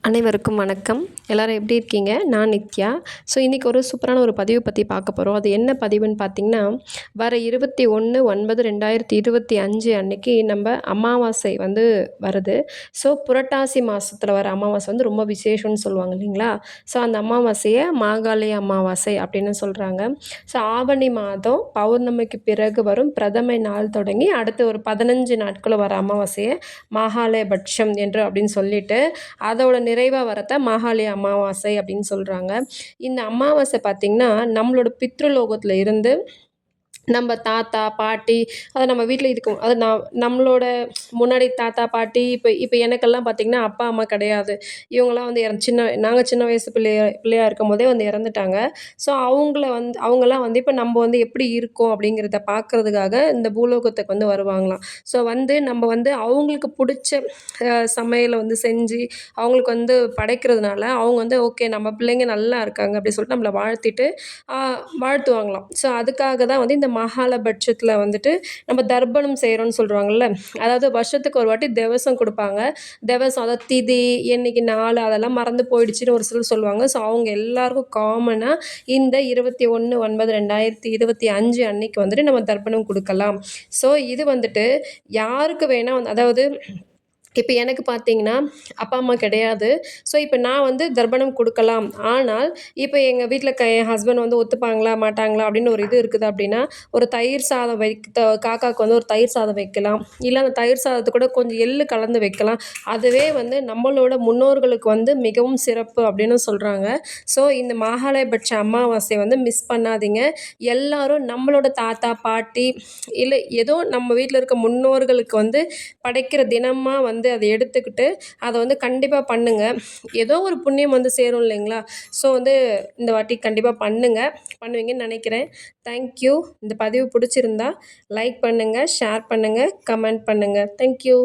அனைவருக்கும் வணக்கம். எல்லாரும் எப்படி இருக்கீங்க? நான் நித்யா. ஸோ இன்றைக்கி ஒரு சூப்பரான ஒரு பதிவு பற்றி பார்க்க போகிறோம். அது என்ன பதிவுன்னு பார்த்தீங்கன்னா, வர 21/9/2025 அன்னைக்கு நம்ம அமாவாசை வந்து வருது. ஸோ புரட்டாசி மாதத்துல வர அமாவாசை வந்து ரொம்ப விசேஷம்னு சொல்லுவாங்க இல்லைங்களா? ஸோ அந்த அமாவாசையை மாகாளய அமாவாசை அப்படின்னு சொல்கிறாங்க. ஸோ ஆவணி மாதம் பௌர்ணமிக்கு பிறகு வரும் பிரதமை நாள் தொடங்கி அடுத்து ஒரு 15 நாட்கள் வர அமாவாசையை மாகாளயபட்சம் என்று அப்படின்னு சொல்லிட்டு அதோட நிறைவா வரத மாகாளி அமாவாசை அப்படின்னு சொல்றாங்க. இந்த அமாவாசை பார்த்தீங்கன்னா, நம்மளோட பித்ருலோகத்துல இருந்து நம்ம தாத்தா, பாட்டி அது நம்ம வீட்ல இருக்கும். அது நம்மளோட முன்னாடி தாத்தா, பாட்டி இப்ப எனக்கெல்லாம் பார்த்தீங்கன்னா, அப்பா, அம்மா கிடையாது. இவங்கலாம் வந்து நாங்க சின்ன வயசு பிள்ளையா இருக்கும்போதே வந்து இறந்துட்டாங்க. ஸோ அவங்கலாம் வந்து இப்ப நம்ம வந்து எப்படி இருக்கோம் அப்படிங்கிறத பார்க்கறதுக்காக இந்த பூலோகத்துக்கு வந்து வருவாங்களாம். ஸோ வந்து நம்ம வந்து அவங்களுக்கு புடிச்ச சமையல வந்து செஞ்சு, அவங்களுக்கு வந்து படைக்கிறதுனால, அவங்க வந்து ஓகே நம்ம பிள்ளைங்க நல்லா இருக்காங்க அப்படி சொல்லிட்டு நம்மள வாழ்த்திட்டு ஆ வாழ்த்துவாங்களாம். ஸோ அதுக்காக தான் வந்து இந்த மகாலபட்சத்தில வந்துட்டு நம்ம தர்ப்பணம் செய்கிறோம்னு சொல்றாங்கல்ல. அதாவது வருஷத்துக்கு ஒரு வாட்டி திவசம் குடுப்பாங்க. திவசம் அதாவது திதி, என்னைக்கு நாள் அதெல்லாம் மறந்து போயிடுச்சுன்னு ஒரு சிலர் சொல்லுவாங்க. ஸோ அவங்க எல்லாருக்கும் காமனா இந்த 21/9/2025 அன்னைக்கு வந்துட்டு நம்ம தர்ப்பணம் குடுக்கலாம். ஸோ இது வந்துட்டு யாருக்கு வேணா வந்து அதாவது இப்ப எனக்கு பார்த்தீங்கன்னா, அப்பா, அம்மா கிடையாது. ஸோ இப்ப நான் வந்து தர்ப்பணம் குடுக்கலாம். ஆனால், இப்ப எங்க வீட்ல என் ஹஸ்பண்ட் வந்து ஒத்துப்பாங்களா, மாட்டாங்களா அப்படின்னு ஒரு இது இருக்குது அப்படின்னா, ஒரு தயிர் சாதம் காக்காக்கு வந்து ஒரு தயிர் சாதம் வைக்கலாம். இல்ல அந்த தயிர் சாதத்த கூட கொஞ்சம் எள்ளு கலந்து வைக்கலாம். அதுவே வந்து நம்மளோட முன்னோர்களுக்கு வந்து மிகவும் சிறப்பு அப்படின்னு சொல்றாங்க. ஸோ இந்த மாகாளயபட்ச அமாவாசைய வந்து மிஸ் பண்ணாதீங்க. எல்லாரும் நம்மளோட தாத்தா, பாட்டி இல்ல ஏதோ நம்ம வீட்ல இருக்க முன்னோர்களுக்கு வந்து படைக்கிற தினமா வந்து அத எடுத்துக்கிட்டு, அத வந்து கண்டிப்பா பண்ணுங்க. ஏதோ ஒரு புண்ணியம் வந்து சேரும் இல்லைங்களா? ஸோ வந்து இந்த வாட்டி கண்டிப்பா பண்ணுவீங்கன்னு நெனைக்கிறேன். Thank you. இந்த பதிவு புடிச்சிருந்தா லைக் பண்ணுங்க, ஷேர் பண்ணுங்க, கமெண்ட் பண்ணுங்க. Thank you.